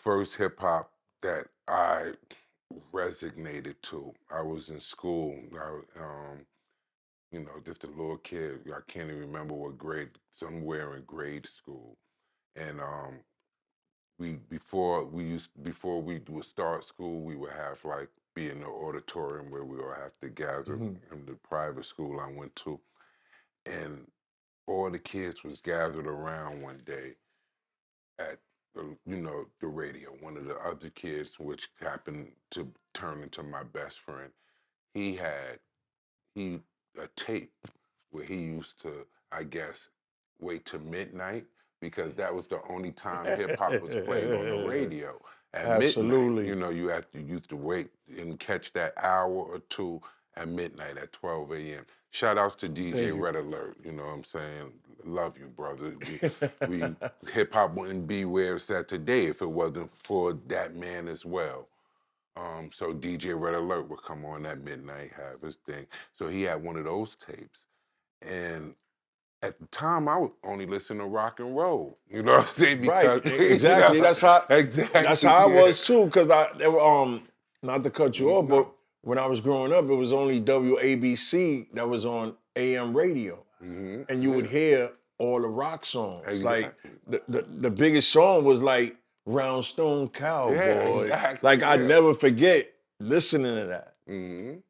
first hip hop that I resonated to. I was in school. Just a little kid. I can't even remember what grade. Somewhere in grade school, and before we would start school, we would have like be in the auditorium where we all have to gather in the private school I went to, and all the kids was gathered around one day at the radio. One of the other kids, which happened to turn into my best friend, he had he a tape where he used to, I guess, wait till midnight because that was the only time hip hop was played on the radio at midnight. Absolutely. You used to wait and catch that hour or two at midnight at 12 a.m. Shout outs to DJ Red Alert. You know what I'm saying? Love you, brother. We hip hop wouldn't be where it's at today if it wasn't for that man as well. So DJ Red Alert would come on at midnight, have his thing. So he had one of those tapes. And at the time, I would only listen to rock and roll. You know what I'm saying? Because, right, exactly. That's how I was too. Because not to cut you off, but when I was growing up, it was only WABC that was on AM radio, and you would hear all the rock songs. Exactly. Like the biggest song was like Roundstone Cowboy. Yeah, exactly. Like I'd never forget listening to that. And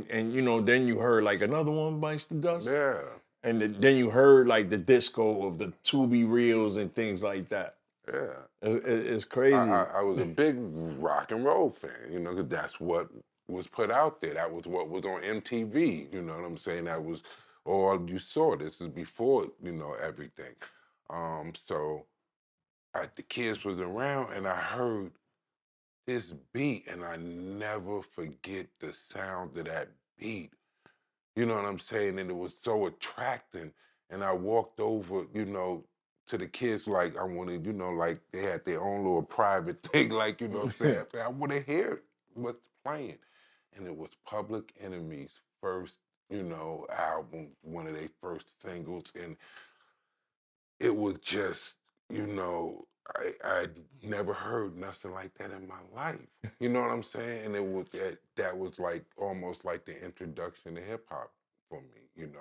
then you heard like Another One Bites the Dust. Yeah. And then you heard like the disco of the Tubi reels and things like that. Yeah. It's crazy. I was a big rock and roll fan, because that's what was put out there. That was what was on MTV, you know what I'm saying? That was all you saw. This is before, everything. So the kids was around and I heard this beat and I never forget the sound of that beat. You know what I'm saying? And it was so attracting. And I walked over, to the kids like I wanted, like they had their own little private thing, like, what I'm saying? I said, I want to hear what's playing. And it was Public Enemy's first, album, one of their first singles. And it was just, I'd never heard nothing like that in my life. You know what I'm saying? And it was that was like almost like the introduction to hip hop for me, and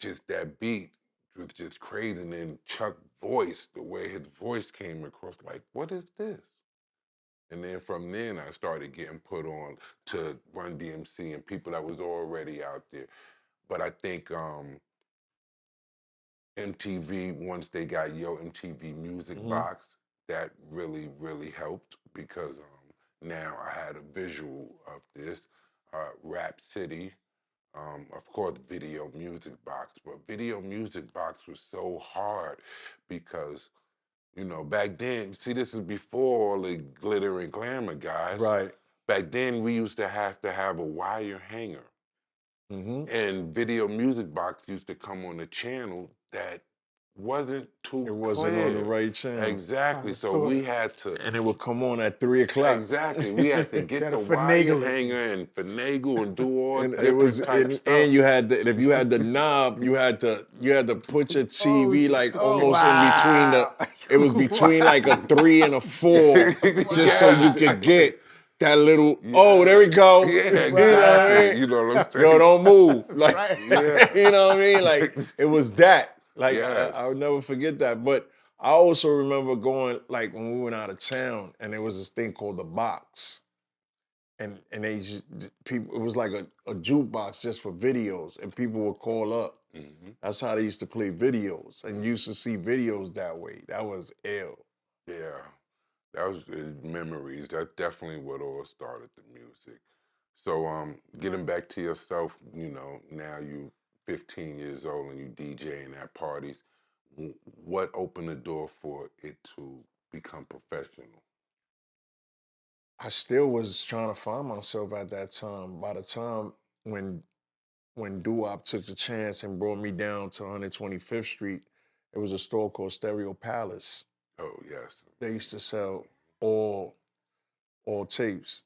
just that beat was just crazy. And then Chuck's voice, the way his voice came across, like, what is this? And then from then I started getting put on to Run DMC and people that was already out there. But I think MTV, once they got MTV Music Box, that really, really helped because now I had a visual of this. Rap City, of course, Video Music Box, but Video Music Box was so hard because, back then, see, this is before all the glitter and glamour guys. Right. Back then, we used to have a wire hanger. And Video Music Box used to come on a channel that wasn't too clear. It wasn't on the right channel. Exactly. So we had to... And it would come on at 3 o'clock. Exactly. We had to get the wire hanger and finagle and do all different type stuff. And you had if you had the knob, you had to put your TV almost in between the... It was between like a 3 and a 4, just so you could get that little, there we go. Yeah, exactly. You know what I'm saying? Yo, don't move. Like, you know what I mean? Like, it was that. Like, yes. I would never forget that. But I also remember going, like, when we went out of town, and there was this thing called the box. And people, it was like a jukebox just for videos, and people would call up. That's how they used to play videos, and used to see videos that way. That was ill. Yeah. That was memories. That's definitely what all started the music. So getting back to yourself, now you 15 years old and you DJing at parties. What opened the door for it to become professional? I still was trying to find myself at that time. By the time when Doo-Wop took the chance and brought me down to 125th Street, it was a store called Stereo Palace. Oh, yes. They used to sell all tapes.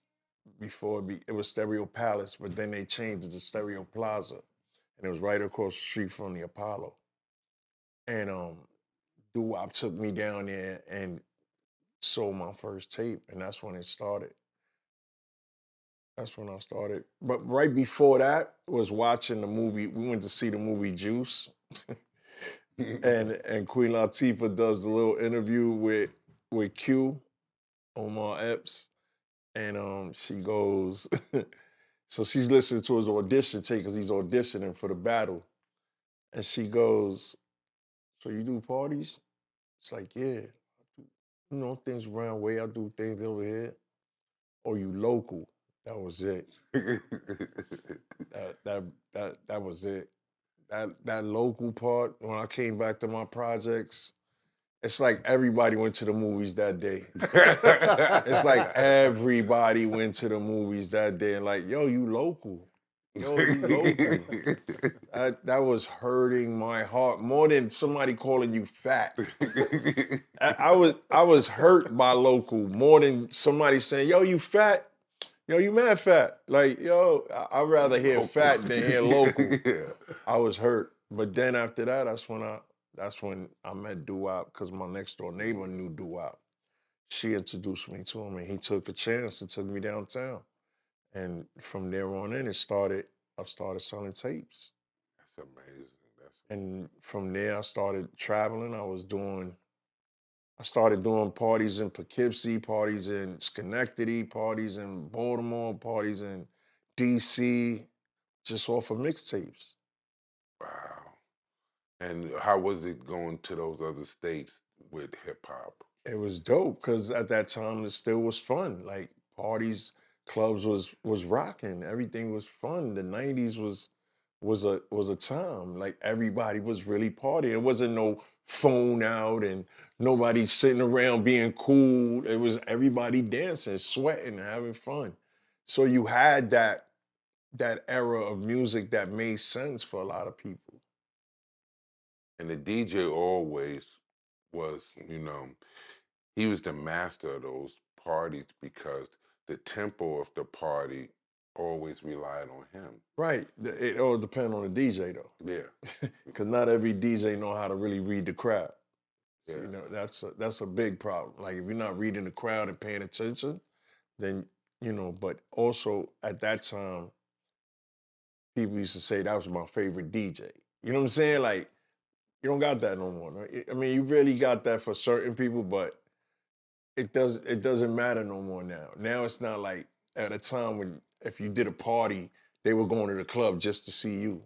Before it was Stereo Palace, but then they changed it to Stereo Plaza. And it was right across the street from the Apollo. And Doo-Wop took me down there, and sold my first tape, and that's when it started. That's when I started. But right before that was watching the movie. We went to see the movie Juice. and Queen Latifah does the little interview with Q, Omar Epps. And she goes, so she's listening to his audition tape because he's auditioning for the battle. And she goes, so you do parties? It's like, yeah. You know, things around way. I do things over here. Or you local? That was it. that was it. That local part, when I came back to my projects, it's like everybody went to the movies that day. It's like everybody went to the movies that day and like, yo, you local. Yo, you local. That was hurting my heart more than somebody calling you fat. I was hurt by local more than somebody saying, yo, you fat. Yo, you mad fat. Like, yo, I'd rather hear fat than hear local. Yeah. I was hurt. But then after that, that's when I met Doo-Wop, because my next door neighbor knew Doo-Wop. She introduced me to him, and he took a chance and took me downtown. And from there on in, I started selling tapes. That's amazing. And from there, I started traveling. I started doing parties in Poughkeepsie, parties in Schenectady, parties in Baltimore, parties in DC, just off of mixtapes. Wow. And how was it going to those other states with hip hop? It was dope because at that time it still was fun. Like parties, clubs was rocking. Everything was fun. The 90s was a time. Like everybody was really partying. It wasn't no phone out and nobody sitting around being cool. It was everybody dancing, sweating, having fun. So you had that era of music that made sense for a lot of people. And the DJ always was, he was the master of those parties because the tempo of the party always relied on him. Right. It all depends on the DJ though. Yeah. Because not every DJ know how to really read the crowd. Yeah. So, that's a big problem. Like if you're not reading the crowd and paying attention, then, but also at that time, people used to say that was my favorite DJ. You know what I'm saying? Like, you don't got that no more. Right? I mean, you really got that for certain people, but it doesn't matter no more now. Now it's not like at a time when if you did a party, they were going to the club just to see you.